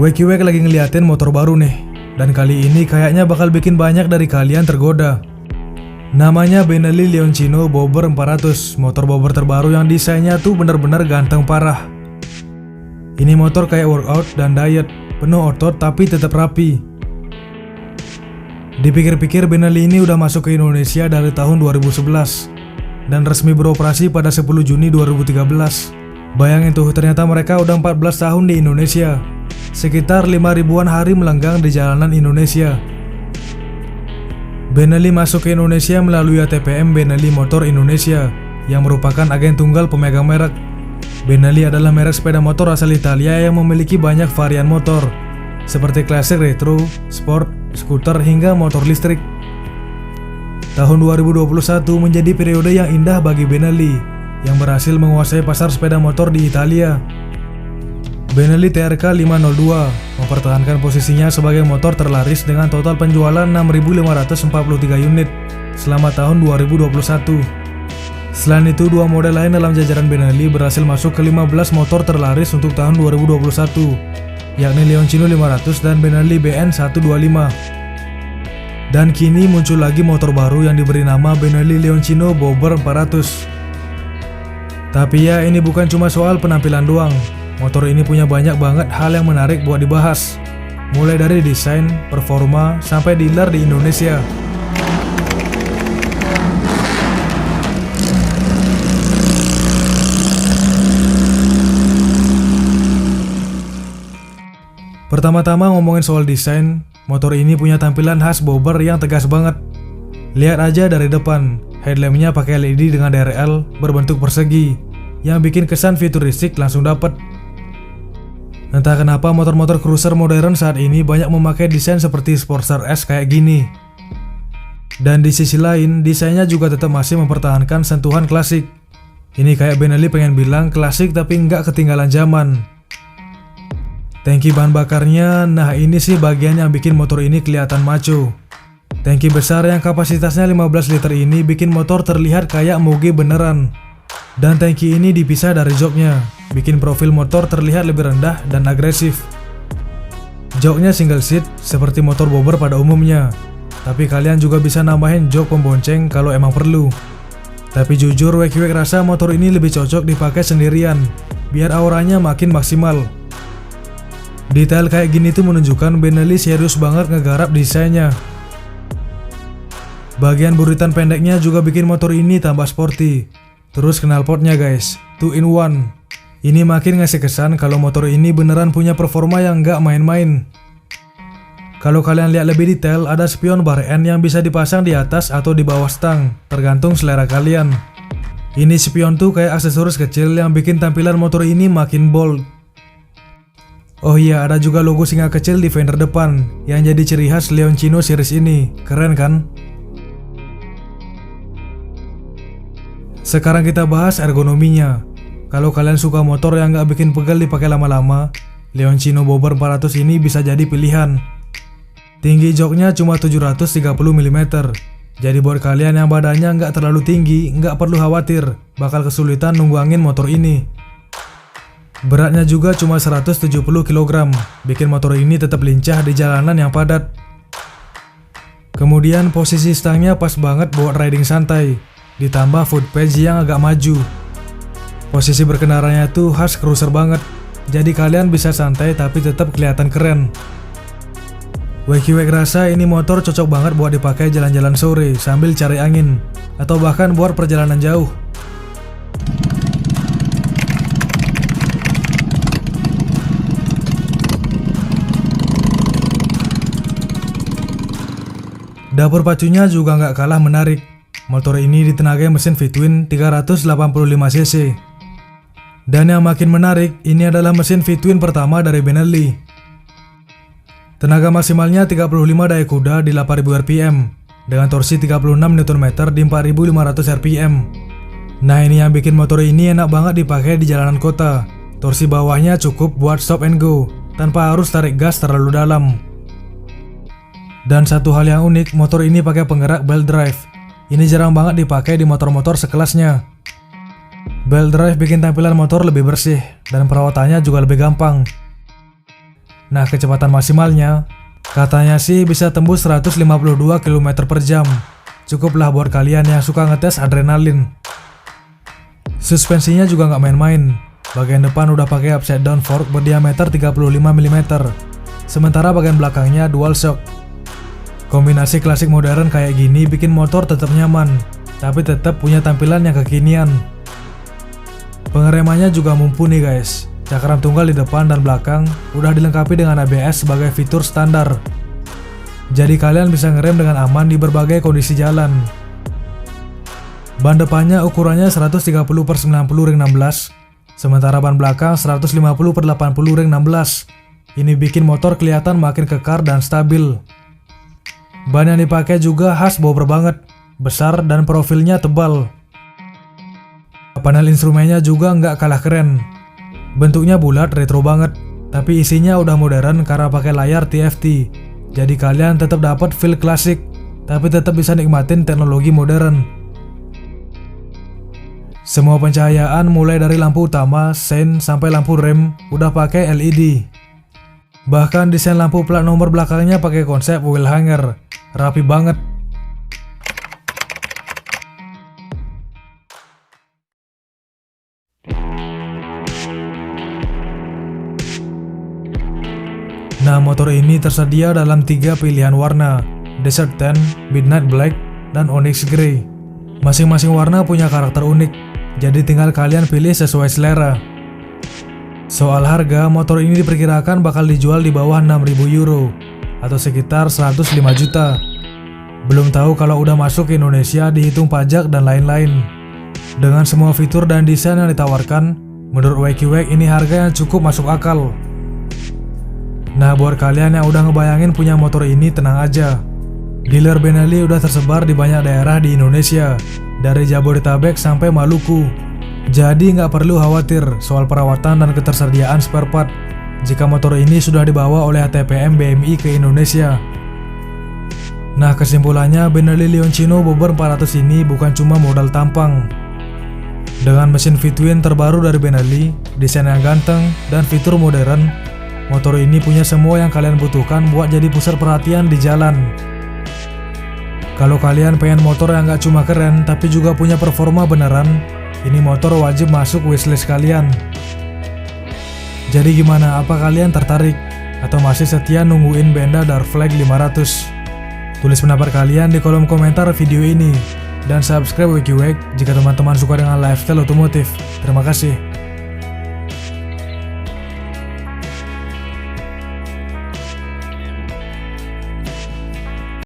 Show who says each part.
Speaker 1: WQWek lagi ngeliatin motor baru nih, dan kali ini kayaknya bakal bikin banyak dari kalian tergoda. Namanya Benelli Leoncino Bobber 400, motor bobber terbaru yang desainnya tuh bener-bener ganteng parah. Ini motor kayak workout dan diet, penuh otot tapi tetap rapi. Dipikir-pikir Benelli ini udah masuk ke Indonesia dari tahun 2011 dan resmi beroperasi pada 10 Juni 2013. Bayangin tuh, ternyata mereka udah 14 tahun di Indonesia. Sekitar 5.000-an hari melenggang di jalanan Indonesia. Benelli masuk ke Indonesia melalui ATPM Benelli Motor Indonesia yang merupakan agen tunggal pemegang merek. Benelli adalah merek sepeda motor asal Italia yang memiliki banyak varian motor seperti klasik, retro, sport, skuter hingga motor listrik. Tahun 2021 menjadi periode yang indah bagi Benelli yang berhasil menguasai pasar sepeda motor di Italia. Benelli TRK 502 mempertahankan posisinya sebagai motor terlaris dengan total penjualan 6.543 unit selama tahun 2021. Selain itu, dua model lain dalam jajaran Benelli berhasil masuk ke 15 motor terlaris untuk tahun 2021, yakni Leoncino 500 dan Benelli BN 125. Dan kini muncul lagi motor baru yang diberi nama Benelli Leoncino Bobber 400. Tapi ya, ini bukan cuma soal penampilan doang. Motor ini punya banyak banget hal yang menarik buat dibahas, mulai dari desain, performa, sampai dealer di Indonesia. Pertama-tama ngomongin soal desain, motor ini punya tampilan khas bobber yang tegas banget. Lihat aja dari depan, headlampnya pakai LED dengan DRL berbentuk persegi, yang bikin kesan futuristik langsung dapet. Entah kenapa motor-motor cruiser modern saat ini banyak memakai desain seperti Sportster S kayak gini. Dan di sisi lain, desainnya juga tetap masih mempertahankan sentuhan klasik. Ini kayak Benelli pengen bilang klasik tapi nggak ketinggalan zaman. Tangki bahan bakarnya, nah ini sih bagian yang bikin motor ini kelihatan maco. Tangki besar yang kapasitasnya 15 liter ini bikin motor terlihat kayak moge beneran. Dan tangki ini dipisah dari joknya, bikin profil motor terlihat lebih rendah dan agresif. Joknya single seat seperti motor bobber pada umumnya, tapi kalian juga bisa nambahin jok pembonceng kalau emang perlu. Tapi jujur, WQWek rasa motor ini lebih cocok dipakai sendirian, biar auranya makin maksimal. Detail kayak gini tuh menunjukkan Benelli serius banget ngegarap desainnya. Bagian buritan pendeknya juga bikin motor ini tambah sporty. Terus knalpotnya guys, 2 in 1. Ini makin ngasih kesan kalau motor ini beneran punya performa yang nggak main-main. Kalau kalian lihat lebih detail, ada spion bar N yang bisa dipasang di atas atau di bawah stang, tergantung selera kalian. Ini spion tuh kayak aksesoris kecil yang bikin tampilan motor ini makin bold. Oh iya, ada juga logo singa kecil di fender depan yang jadi ciri khas Leoncino series ini. Keren kan? Sekarang kita bahas ergonominya. Kalau kalian suka motor yang nggak bikin pegel dipakai lama-lama, Leoncino Bobber 400 ini bisa jadi pilihan. Tinggi joknya cuma 730 mm. Jadi buat kalian yang badannya nggak terlalu tinggi, nggak perlu khawatir bakal kesulitan nunggangin motor ini. Beratnya juga cuma 170 kg, bikin motor ini tetap lincah di jalanan yang padat. Kemudian posisi stangnya pas banget buat riding santai, ditambah foot pedal yang agak maju. Posisi berkendaranya tuh khas cruiser banget, jadi kalian bisa santai tapi tetap kelihatan keren. WQWek rasa ini motor cocok banget buat dipakai jalan-jalan sore sambil cari angin, atau bahkan buat perjalanan jauh. Dapur pacunya juga nggak kalah menarik. Motor ini ditenagai mesin V-twin 385 cc. Dan yang makin menarik, ini adalah mesin V-twin pertama dari Benelli. Tenaga maksimalnya 35 daya kuda di 8000 rpm dengan torsi 36 Nm di 4500 rpm. Nah, ini yang bikin motor ini enak banget dipakai di jalanan kota. Torsi bawahnya cukup buat stop and go tanpa harus tarik gas terlalu dalam. Dan satu hal yang unik, motor ini pakai penggerak belt drive. Ini jarang banget dipakai di motor-motor sekelasnya. Belt drive bikin tampilan motor lebih bersih dan perawatannya juga lebih gampang. Nah, kecepatan maksimalnya katanya sih bisa tembus 152 km per jam. Cukuplah buat kalian yang suka ngetes adrenalin. Suspensinya juga nggak main-main. Bagian depan udah pakai upside down fork berdiameter 35 mm. Sementara bagian belakangnya dual shock. Kombinasi klasik modern kayak gini bikin motor tetap nyaman, tapi tetap punya tampilan yang kekinian. Pengeremannya juga mumpuni guys. Cakram tunggal di depan dan belakang udah dilengkapi dengan ABS sebagai fitur standar. Jadi kalian bisa ngerem dengan aman di berbagai kondisi jalan. Ban depannya ukurannya 130/90 ring 16, sementara ban belakang 150/80 ring 16. Ini bikin motor kelihatan makin kekar dan stabil. Ban yang dipakai juga khas bobber banget, besar dan profilnya tebal. Panel instrumennya juga nggak kalah keren. Bentuknya bulat retro banget, tapi isinya udah modern karena pakai layar TFT. Jadi kalian tetap dapat feel klasik, tapi tetap bisa nikmatin teknologi modern. Semua pencahayaan mulai dari lampu utama, sein, sampai lampu rem udah pakai LED. Bahkan desain lampu plat nomor belakangnya pakai konsep wheel hanger, rapi banget. Nah, motor ini tersedia dalam 3 pilihan warna, Desert Tan, Midnight Black, dan Onyx Grey. Masing-masing warna punya karakter unik, jadi tinggal kalian pilih sesuai selera. Soal harga, motor ini diperkirakan bakal dijual di bawah 6.000 euro, atau sekitar 105 juta. Belum tahu kalau udah masuk ke Indonesia dihitung pajak dan lain-lain. Dengan semua fitur dan desain yang ditawarkan, menurut WekyWek ini harga yang cukup masuk akal. Nah, buat kalian yang udah ngebayangin punya motor ini, tenang aja. Dealer Benelli udah tersebar di banyak daerah di Indonesia, dari Jabodetabek sampai Maluku. Jadi nggak perlu khawatir soal perawatan dan ketersediaan spare part jika motor ini sudah dibawa oleh HTPM BMI ke Indonesia. Nah, kesimpulannya Benelli Leoncino Bobber 400 ini bukan cuma modal tampang. Dengan mesin V-twin terbaru dari Benelli, desain yang ganteng, dan fitur modern, motor ini punya semua yang kalian butuhkan buat jadi pusat perhatian di jalan. Kalau kalian pengen motor yang gak cuma keren tapi juga punya performa beneran, ini motor wajib masuk wishlist kalian. Jadi gimana, apa kalian tertarik? Atau masih setia nungguin Benda Dark Flag 500? Tulis pendapat kalian di kolom komentar video ini. Dan subscribe WekyWek jika teman-teman suka dengan lifestyle otomotif. Terima kasih.